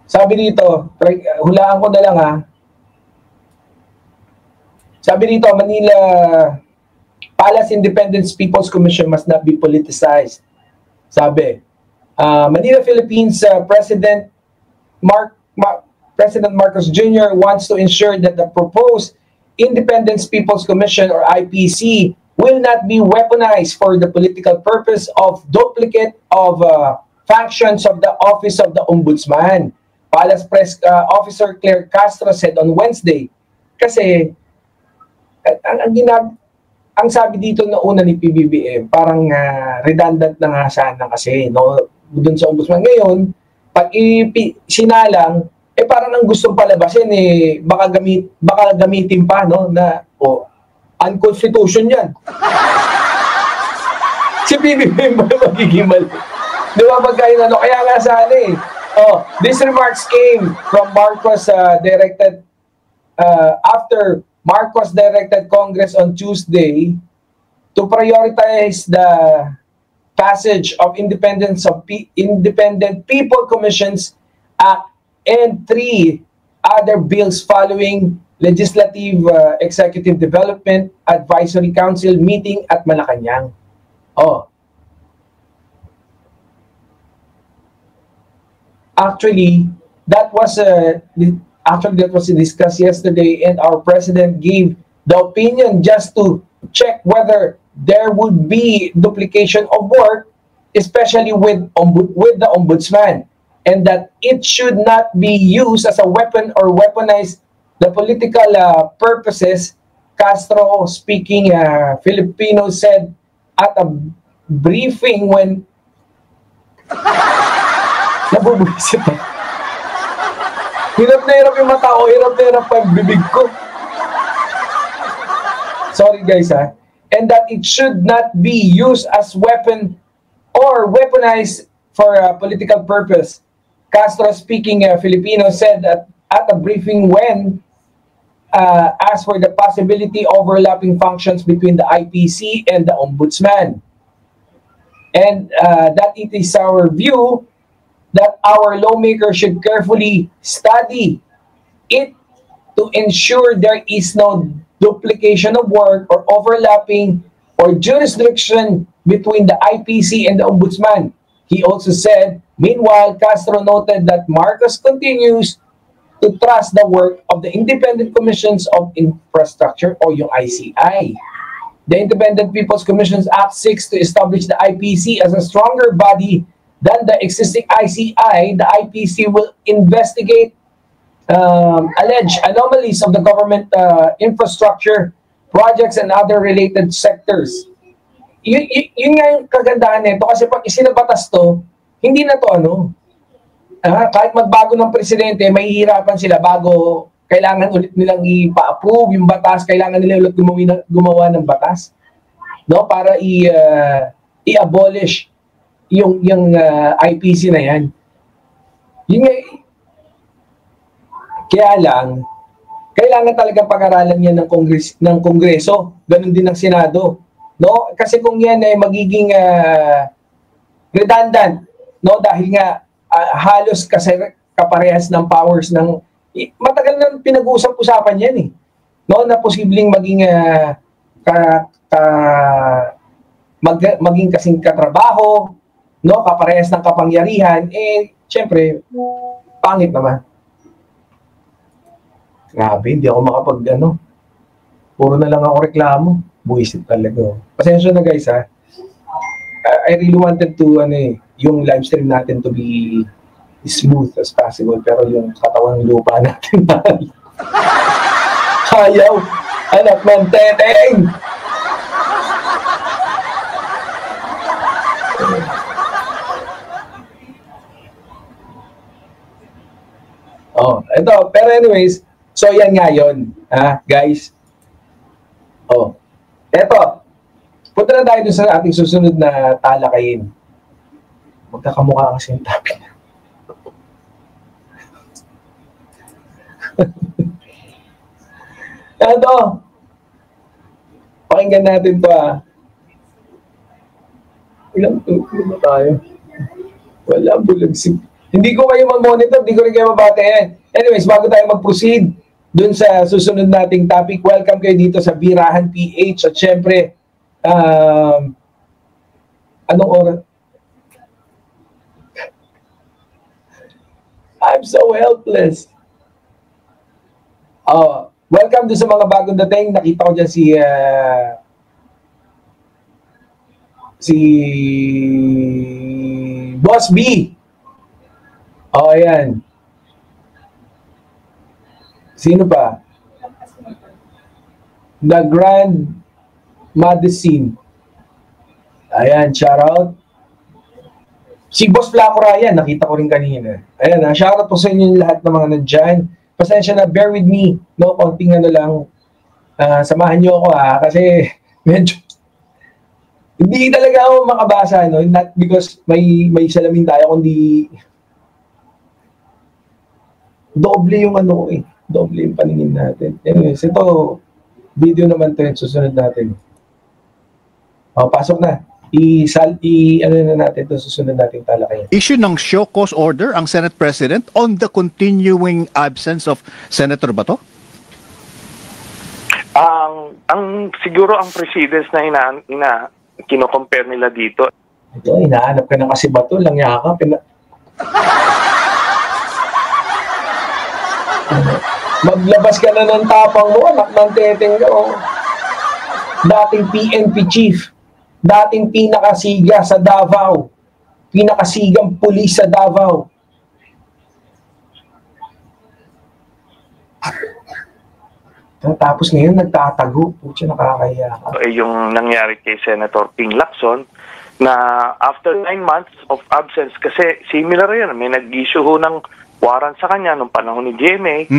Sabi dito, hulaan ko na lang ha. Sabi dito, Manila Palace Independence People's Commission must not be politicized. Sabi, Manila Philippines President Marcos Jr. wants to ensure that the proposed Independence People's Commission or IPC will not be weaponized for the political purpose of duplicate of functions of the Office of the Ombudsman. Palace Press Officer Claire Castro said on Wednesday. Kasi ang sabi dito na una ni PBBM, parang redundant na nga sana kasi, no? Doon sa Ombudsman ngayon, pag sinalang, parang ang gustong palabasin, baka gamitin pa, no? Na, unconstitution yan. Si PBBM ba magiging mali? Di ba pagkain ano? Kaya nga sana these remarks came from Marcos after Marcos directed Congress on Tuesday to prioritize the passage of Independent People Commissions Act and 3 other bills following Legislative Executive Development Advisory Council meeting at Malacanang. Actually, that was discussed yesterday, and our president gave the opinion just to check whether there would be duplication of work, especially with the ombudsman, and that it should not be used as a weapon or weaponize the political purposes. Castro, speaking Filipino, said at a briefing when nabubuisit ako. Hirap na hirap yung mata ko, hirap na hirap pa yung bibig ko. Sorry guys ha. And that it should not be used as weapon or weaponized for a political purpose. Castro, speaking Filipino, said that at a briefing when asked for the possibility overlapping functions between the IPC and the Ombudsman. And that it is our view that our lawmakers should carefully study it to ensure there is no duplication of work or overlapping or jurisdiction between the IPC and the Ombudsman. He also said, meanwhile, Castro noted that Marcos continues to trust the work of the Independent Commissions of Infrastructure o yung ICI. The Independent People's Commissions Act seeks to establish the IPC as a stronger body than the existing ICI. The IPC will investigate alleged anomalies of the government infrastructure projects and other related sectors. Yun nga yung kagandahan nito kasi pag isinabatas to, hindi na to kahit magbago ng presidente, mahihirapan sila bago kailangan ulit nilang ipa-approve yung batas, kailangan nila ulit gumawa ng batas, no, para i-abolish yung IPC na yan. Kaya lang, kailangan talaga pag-aralan yan ng Kongreso. Ganun din ng Senado. No? Kasi kung yan ay magiging redundant, no? Dahil nga halos kasi kaparehas ng powers ng matagal na pinag-uusap-usapan yan no? Na posibleng maging maging kasing katrabaho, no, kaparehas ng kapangyarihan, syempre, pangit naman. Grabe, hindi ako puro na lang ako reklamo. Buisit talaga. Pasensya na guys ha. I really wanted to, yung live stream natin to be smooth as possible, pero yung katawang lupa natin ayaw, anak ng teteng! Ito, pero anyways, so yan nga yun, guys. Eto, punta na tayo sa ating susunod na talakayin. Magkakamukha kasi yung topic. Eto, pakinggan natin to Ilang tulo na tayo? Wala, bulag si... Hindi ko kayo mag-monitor, hindi ko rin kayo mabatayan. Anyways, bago tayo mag-proceed dun sa susunod nating topic, welcome kayo dito sa Birahan PH. At syempre, anong oras? I'm so helpless. Welcome dun sa mga bagong dating. Nakita ko dyan si Boss B. Ayan. Sino pa? The Grand Madison. Ayan, shout out. Si Boss Flaco Ryan, nakita ko rin kanina. Ayan, shout out po sa inyo lahat ng mga nandyan. Pasensya na, bear with me. No, konting ano lang. Samahan nyo ako kasi medyo hindi talaga ako makabasa, no? Not because may salamin tayo, kundi doble yung ano doble yung paningin natin. Anyways, ito, video naman ito yung susunod natin. Pasok na. Ano na natin ito, susunod natin talakayan. Issue ng show cause order ang Senate President on the continuing absence of Senator Bato? Siguro ang precedence na kino-compare nila dito. Ito, hinahanap ka na kasi Bato, lang yakap. Maglabas ka na ng tapang mo, anak ng teteng ka. Dating PNP chief, dating pinakasiga sa Davao, pinakasigang pulis sa Davao. Tapos ngayon nagtatago, pucha, nakakahiya ka. Yung nangyari kay Senator Ping Lacson na after 9 months of absence, kasi similar yun, may nag-issue ng warrant sa kanya nung panahon ni GMA,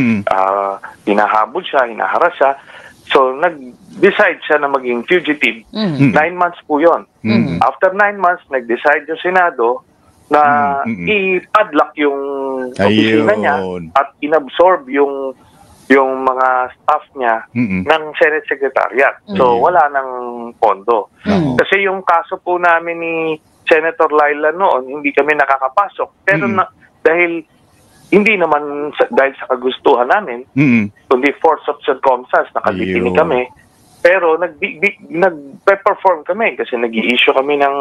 hinahabol siya, hinaharas siya. So, nag-decide siya na maging fugitive. 9 months po yun. After 9 months, nag-decide yung Senado na i-padlock yung opisina niya at inabsorb yung mga staff niya ng Senate Secretariat. So, wala nang pondo. Kasi yung kaso po namin ni Senator Laila noon, hindi kami nakakapasok. Pero dahil hindi naman dahil sa kagustuhan namin, kundi force of circumstance, nakadetini kami. Pero nag-perform kami kasi nag-i-issue kami ng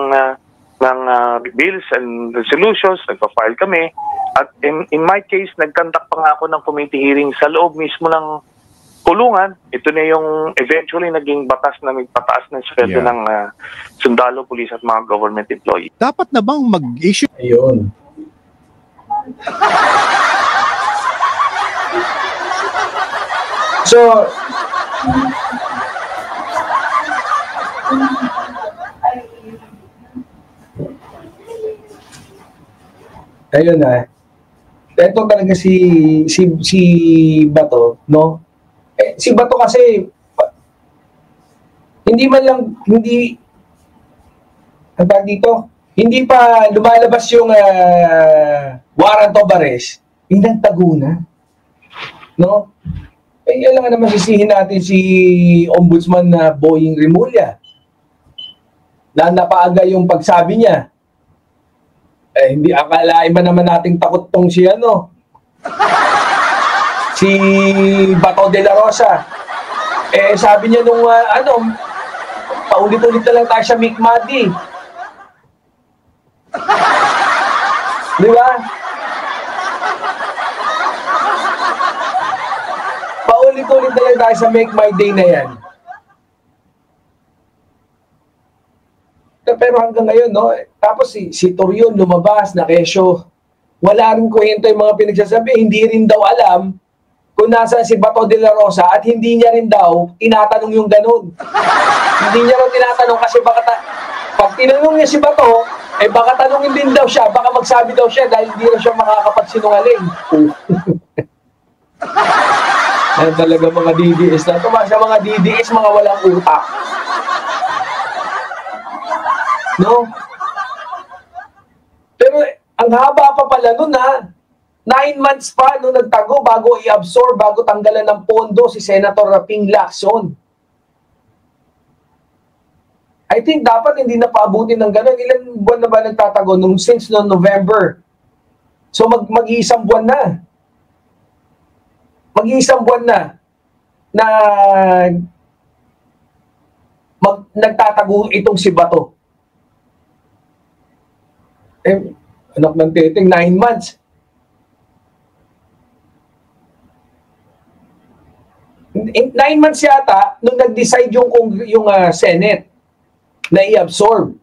bills and resolutions, nagpa-file kami. At in my case, nag-conduct pa nga ako ng committee hearing sa loob mismo ng kulungan. Ito na yung eventually naging batas na magpataas ng sweldo ng sundalo, pulis at mga government employee. Dapat na bang mag-issue? Ayun. So, ayun na. Ito talaga si Bato, no? Si Bato kasi hindi hindi pa lumalabas yung warrant of arrest, nagtago na. No? Yan lang naman sisihin natin si Ombudsman na Boying Rimulya. Na napaaga yung pagsabi niya. Hindi akalain ba naman nating takot tong si Bato de la Rosa. Sabi niya nung paulit-ulit na lang tayo sa Mikmadi. Di ba? Paulit-ulit na lang tayo sa Make My Day na yan. Pero hanggang ngayon, no? Tapos si Torion lumabas na kesyo. Wala rin kwento yung mga pinagsasabi. Hindi rin daw alam kung nasaan si Bato de la Rosa at hindi niya rin daw tinatanong yung ganun. Hindi niya rin tinatanong kasi pag tinanong niya si Bato, baka tanongin din daw siya, baka magsabi daw siya dahil hindi rin siya makakapagsinungaling. Yan talaga mga DDS na. Sa mga DDS, mga walang utak. No? Pero ang haba pa pala nun 9 months pa nung nagtago bago i-absorb, bago tanggalan ng pondo si Senator Ping Lacson. I think dapat hindi na paabutin ng gano'n. Ilan buwan na ba nagtatago since November? So mag-iisang buwan na. Mag-iisang buwan na nagtatago itong si Bato. Anak ng teteng, 9 months. 9 months yata nung nag-decide yung Senate na i-absorb.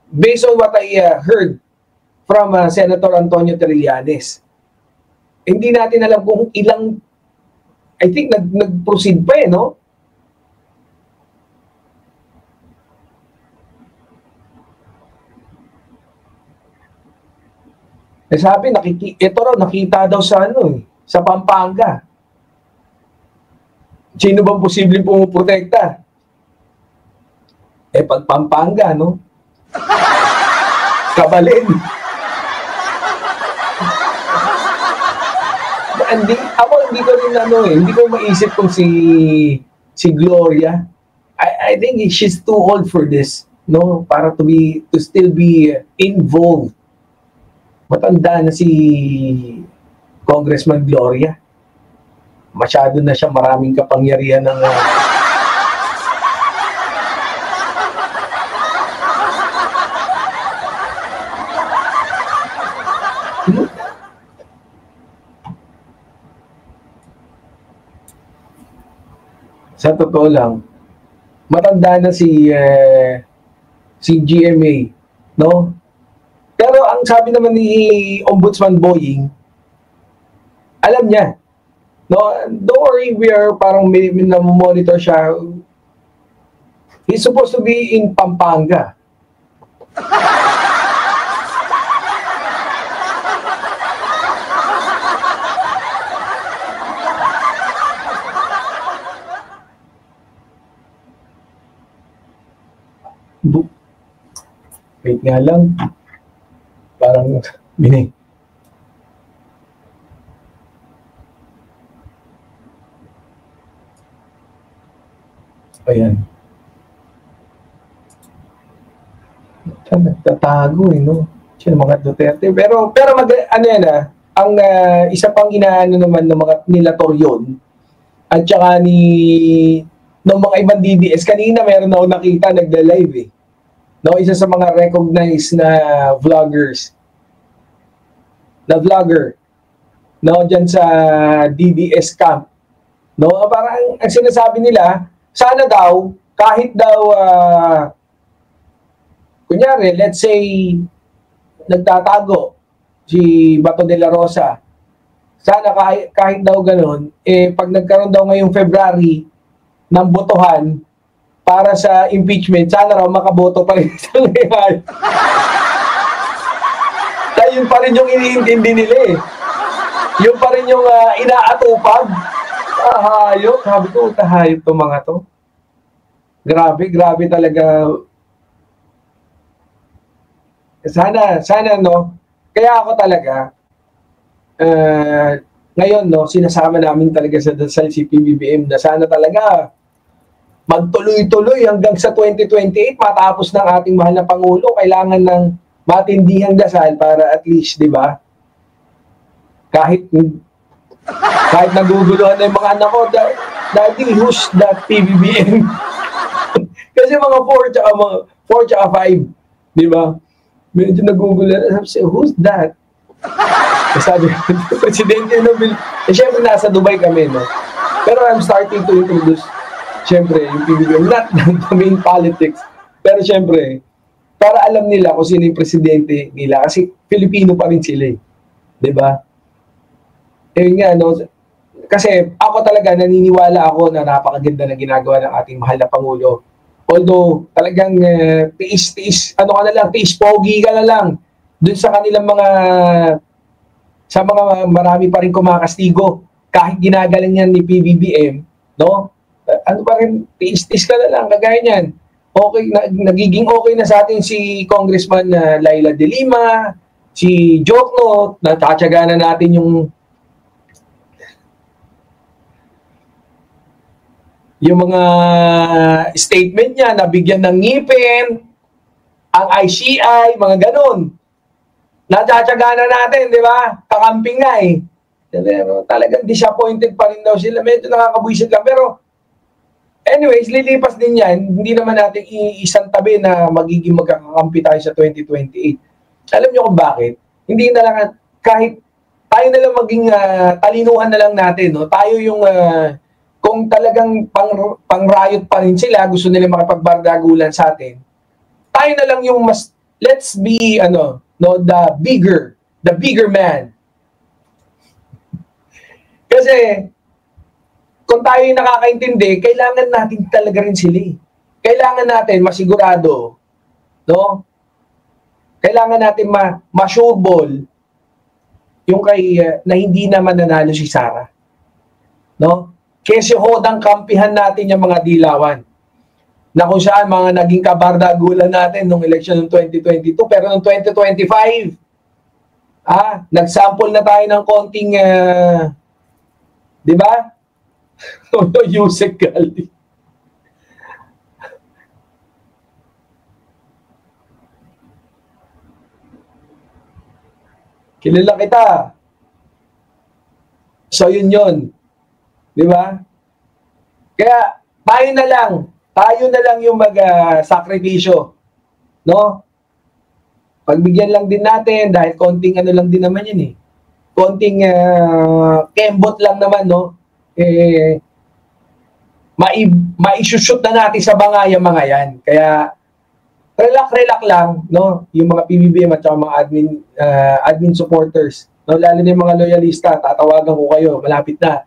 Based on what I heard from Senator Antonio Trillanes. Hindi natin alam kung ilang, I think nag-proceed pa no? Sabi, ito raw, nakita daw sa sa Pampanga. Sino bang posibleng pumuprotekta? Pag Pampanga, no? Kabalin. Hindi ko rin hindi ko maisip kung si Gloria. I think she's too old for this, no? Para to still be involved. Matanda na si Congressman Gloria. Masyado na siya, maraming kapangyarihan ng sa totoo lang, matanda na si GMA, no? Pero ang sabi naman ni Ombudsman Boying, alam niya. No, don't worry, we are parang monitor siya. He's supposed to be in Pampanga. Wait nga lang. Parang binig. Ayan. Nagtatago no? Siya mga Duterte. Pero ano yan ang isa pang inaano naman ng mga nila Toryon at saka ng mga ibang DDS. Kanina meron ako nakita nagla-live No, isa sa mga recognized na vloggers. Na vlogger. No, diyan sa DDS camp. No, parang ang sinasabi nila, sana daw kahit daw kunyari, let's say nagtatago si Bato de la Rosa. Sana kahit daw ganun, pag nagkaroon daw ngayong February ng botohan para sa impeachment, sana raw makaboto pa rin sa ngayon. Dahil yun pa rin yung iniintindi nila Yun pa rin yung inaatupag. Tahayop. Sabi ko, tahayop to mga to. Grabe talaga. Sana no. Kaya ako talaga, ngayon no, sinasama namin talaga sa dasal si PBBM na sana talaga magtuloy-tuloy hanggang sa 2028 matapos ng ating mahal na Pangulo. Kailangan ng matindihang dasal para at least, di ba? Kahit naguguluhan na yung mga anak ko, Daddy, who's that PBBM? Kasi mga 4 tsaka 5, di ba? Medyo naguguluhan. Sabi, who's that? Sabi, presidente ng siyempre nasa Dubai kami, no? Pero I'm starting to introduce, siyempre, yung PBBM, not the main politics. Pero siyempre, para alam nila kung sino yung presidente nila. Kasi Filipino pa rin sila di ba? Nga, no? Kasi ako talaga, naniniwala ako na napakaganda na ginagawa ng ating mahal na Pangulo. Although, talagang tiis, tiis pogi ka na lang. Dun sa kanilang sa mga marami pa rin kumakastigo. Kahit ginagaling yan ni PBBM, no? Ano pa rin, tiis ka na lang, kagaya niyan. Okay, nagiging okay na sa atin si Congressman Laila de Lima, si Jokno, natatsaga na natin yung mga statement niya, nabigyan ng ngipin, ang ICI, mga ganon. Natsatsyaga na natin, di ba? Kakamping nga eh. Pero talagang disappointed pa rin daw sila. Medyo nakakabuisit lang. Pero, anyways, lilipas din yan. Hindi naman natin isang tabi na magiging magkakampi tayo sa 2028. Alam nyo kung bakit? Hindi na lang, kahit tayo na lang maging talinuhan na lang natin. No? Tayo yung, kung talagang pang-riot pa rin sila, gusto nila makipagbardagulan sa atin, tayo na lang yung mas, let's be, the bigger man. Kasi, kung tayo yung nakakaintindi, kailangan natin talaga rin sila. Kailangan natin masigurado, no? Kailangan natin ma-sure ball yung na hindi naman nanalo si Sara. No? Kasi hodang kampihan natin yung mga dilawan. Na kung saan mga naging kabardagulan natin nung election ng 2022, pero nung 2025, nag-sample na tayo ng konting di ba? Yusek Galdi. Kilala kita. So, yun. Di ba? Kaya, tayo na lang yung mag-sakripisyo. No? Pagbigyan lang din natin, dahil konting ano lang din naman yun eh. Konting kembot lang naman, no? Maisushoot na natin sa bangaya mga yan. Kaya, relax lang, no? Yung mga PBBM at mga admin supporters. No? Lalo na yung mga loyalista, tatawagan ko kayo, malapit na.